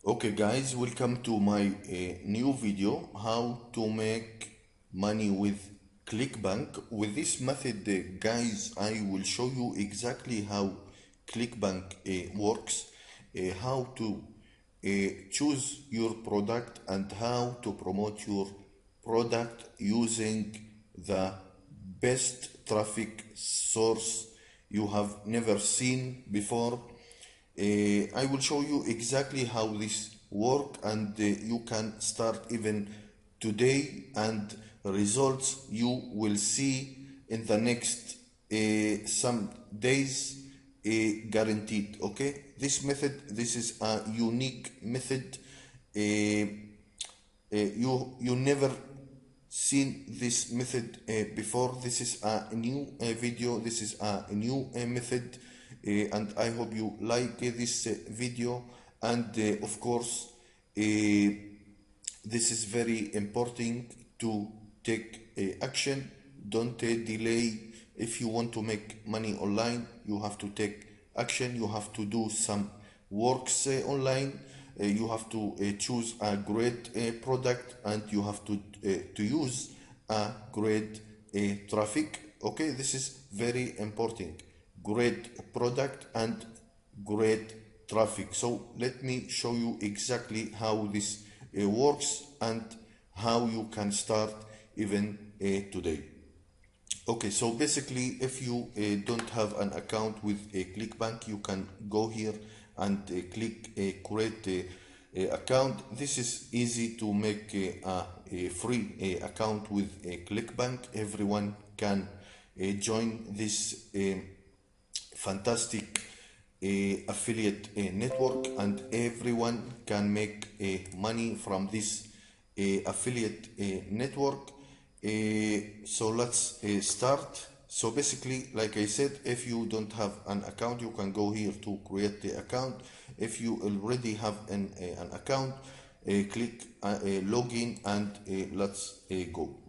Okay guys, welcome to my new video, how to make money with ClickBank. With this method guys, I will show you exactly how ClickBank works, how to choose your product and how to promote your product using the best traffic source you have never seen before. I will show you exactly how this work, and you can start even today, and results you will see in the next some days, guaranteed. Okay, this is a unique method. You never seen this method before. This is a new video, this is a new method, and I hope you like this video. And of course, this is very important to take action. Don't delay. If you want to make money online, you have to take action. You have to do some works online. You have to choose a great product, and you have to use a great traffic. Okay, this is very important. Great product and great traffic. So let me show you exactly how this works and how you can start even today. Okay, so basically, if you don't have an account with a ClickBank, you can go here and click create account. This is easy to make a free account with a ClickBank. Everyone can join this fantastic affiliate network, and everyone can make money from this affiliate network. So let's start. So basically, like I said, if you don't have an account, you can go here to create the account. If you already have an account, click login, and let's go.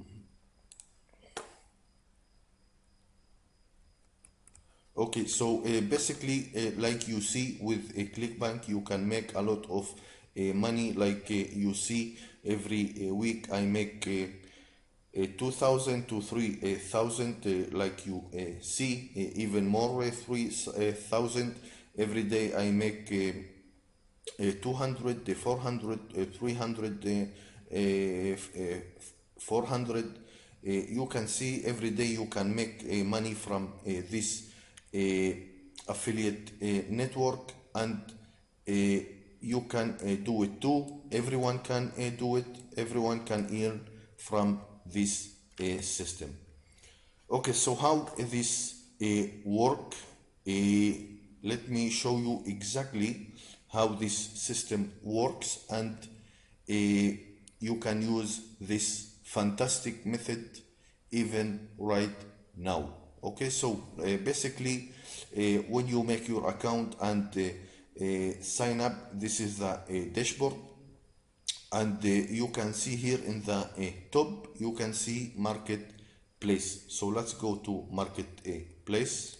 Okay, so basically, like you see with a ClickBank, you can make a lot of money. Like you see, every week I make 2,000 to 3,000, like you see, even more 3,000. Every day I make 200, 400, 300, 400. You can see every day you can make money from this affiliate network, and you can do it too. Everyone can do it. Everyone can earn from this system. Okay, so how this work? Let me show you exactly how this system works, and you can use this fantastic method even right now. Okay, so basically, when you make your account and sign up, this is the dashboard, and you can see here in the top, you can see marketplace. So let's go to marketplace.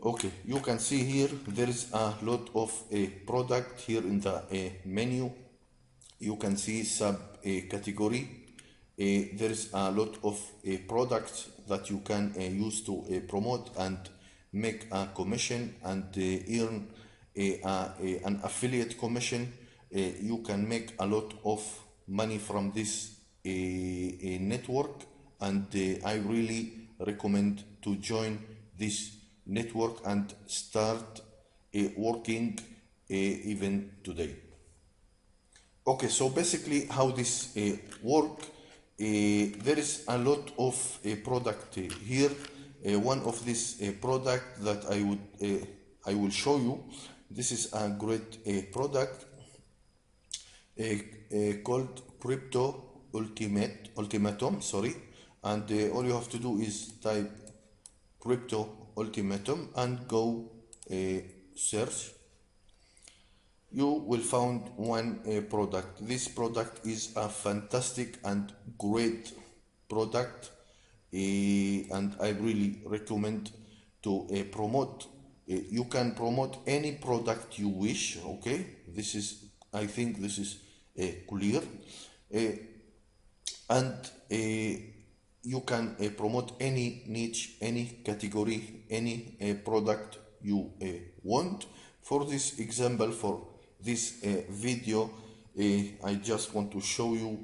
Okay, you can see here there is a lot of product here in the menu. You can see sub category. There is a lot of products that you can use to promote and make a commission and earn an affiliate commission. You can make a lot of money from this network, and I really recommend to join this network and start working even today. Okay, so basically how this work, there is a lot of product here. One of this product that I will show you. This is a great product called Crypto Ultimatum. Sorry, and all you have to do is type Crypto Ultimatum and go search. You will find one product. This product is a fantastic and great product, and I really recommend to promote you can promote any product you wish. Okay, this is, I think this is clear. And you can promote any niche, any category, any product you want. For this example, for this video, I just want to show you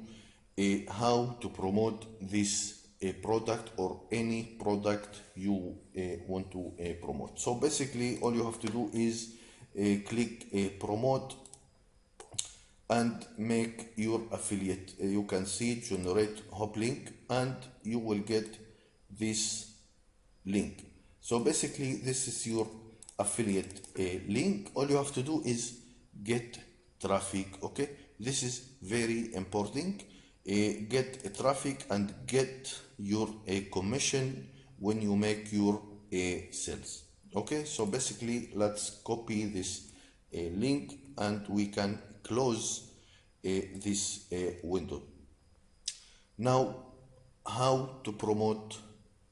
how to promote this product or any product you want to promote. So basically all you have to do is click promote and make your affiliate. You can see generate hop link and you will get this link. So basically this is your affiliate link. All you have to do is get traffic. Okay, this is very important. Get traffic and get your commission when you make your sales. Okay, so basically let's copy this link and we can close this window. Now, how to promote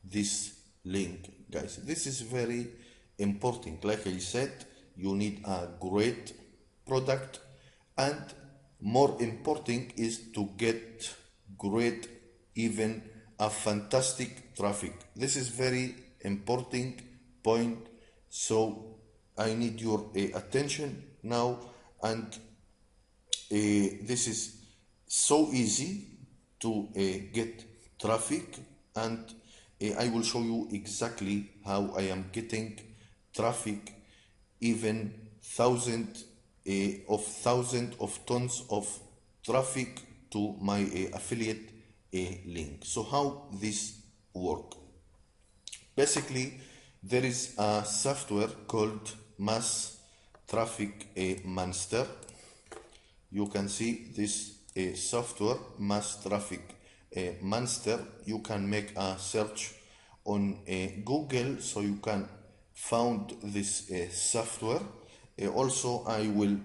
this link, guys? This is very important. Like I said, you need a great product, and more important is to get great, even a fantastic traffic. This is very important point, so I need your attention now. And this is so easy to get traffic, and I will show you exactly how I am getting traffic, even thousands of tons of traffic to my affiliate link. So how this work? Basically, there is a software called Mass Traffic Monster. You can see this software, Mass Traffic Monster. You can make a search on Google, so you can find this software. Also I will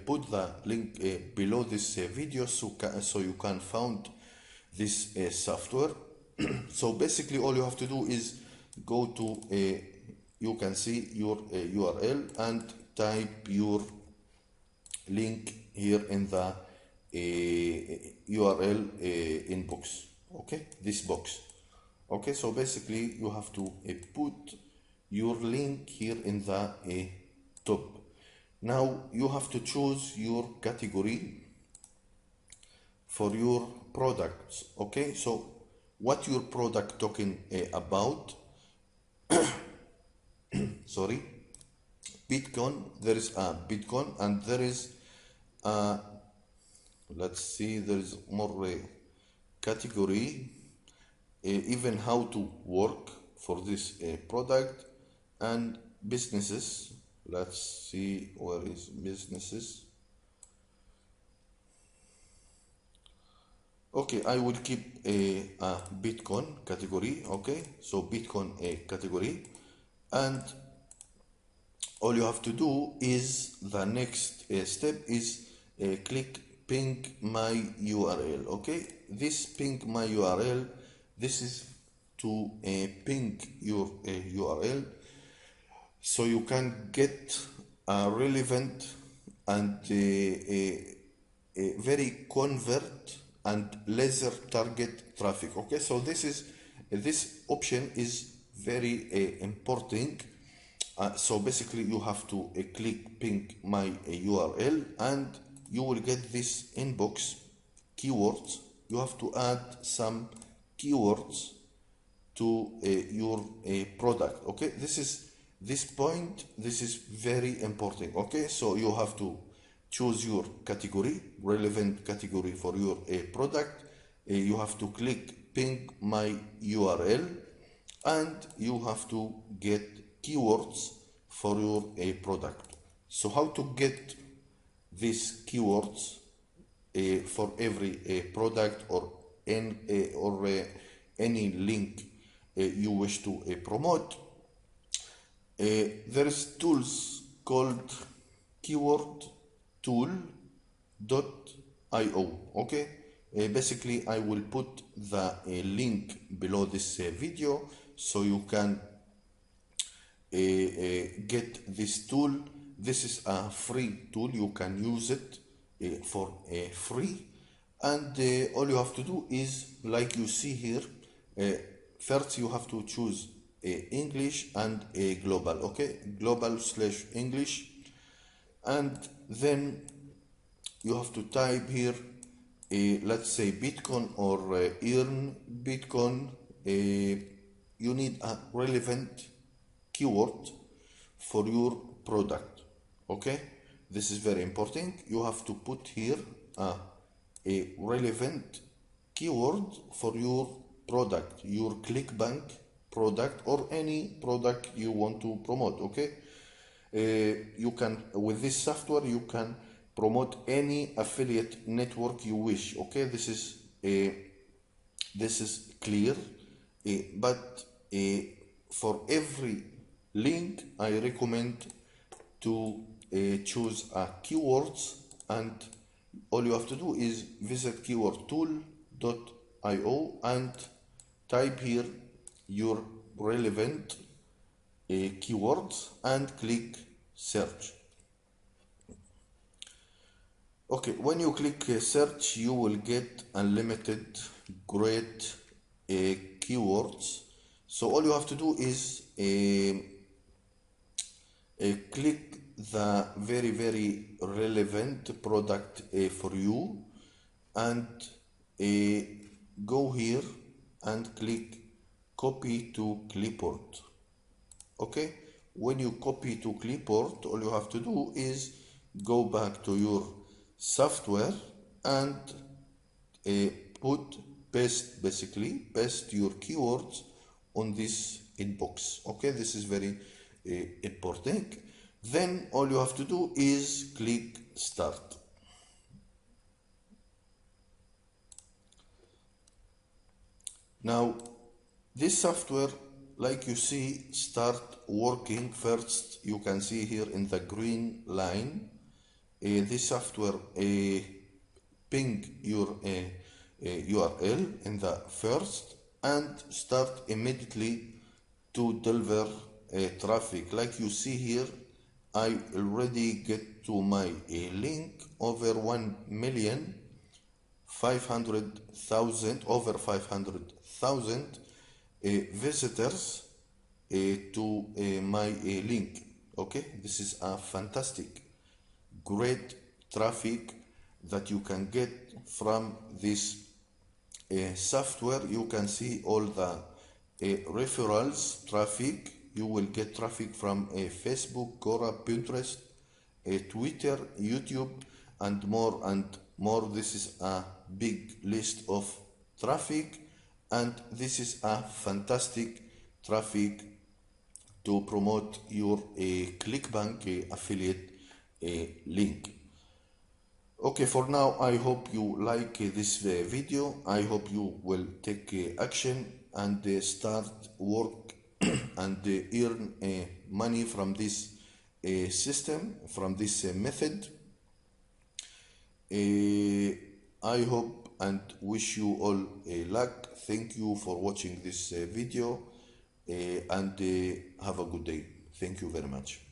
put the link below this video, so you can find this software. So basically all you have to do is go to you can see your URL and type your link here in the URL inbox. Okay, this box. Okay, so basically you have to put your link here in the top. Now you have to choose your category for your products. Okay, so what your product talking about? Sorry, Bitcoin. There is a Bitcoin, and there is a, let's see, there is more category, even how to work for this product, and businesses. Let's see, where is businesses? Okay, I will keep a Bitcoin category. Okay, so Bitcoin category, and all you have to do is the next step is click ping my URL. Okay, this ping my URL, this is to ping your URL, so you can get a relevant and a very convert and laser target traffic. Okay, so this option is very important. So basically you have to click ping my URL and you will get this inbox keywords. You have to add some keywords to your product. Okay, this point, this is very important. Okay, so you have to choose your category, relevant category for your product. You have to click ping my URL, and you have to get keywords for your product. So how to get these keywords for every product or any link you wish to promote? There is tools called keyword tool.io. Okay, basically I will put the link below this video, so you can get this tool. This is a free tool. You can use it for free, and all you have to do is, like you see here, first you have to choose English and global. Okay, global / English, and then you have to type here, let's say Bitcoin or earn Bitcoin. You need a relevant keyword for your product. Okay, this is very important. You have to put here a relevant keyword for your product, your ClickBank product, or any product you want to promote. Okay, you can, with this software, you can promote any affiliate network you wish. Okay, this is clear, but for every link I recommend to choose a keywords, and all you have to do is visit keywordtool.io and type here your relevant keywords and click search. Okay, when you click search, you will get unlimited great keywords. So all you have to do is click the very relevant product for you, and go here and click copy to clipboard. Okay, when you copy to clipboard, all you have to do is go back to your software and basically paste your keywords on this inbox. Okay, this is very important. Then all you have to do is click start. Now this software, like you see, start working. First, you can see here in the green line, this software ping your URL in the first and start immediately to deliver traffic. Like you see here, I already get to my link over 1,500,000, over 500,000 visitors to my link. Okay, this is a fantastic, great traffic that you can get from this software. You can see all the referrals traffic. You will get traffic from Facebook, Quora, Pinterest, Twitter, YouTube, and more and more. This is a big list of traffic, and this is a fantastic traffic to promote your ClickBank affiliate link. Okay, for now, I hope you like this video. I hope you will take action and start work and earn money from this system, from this method. I hope and wish you all luck. Thank you for watching this video, and have a good day. Thank you very much.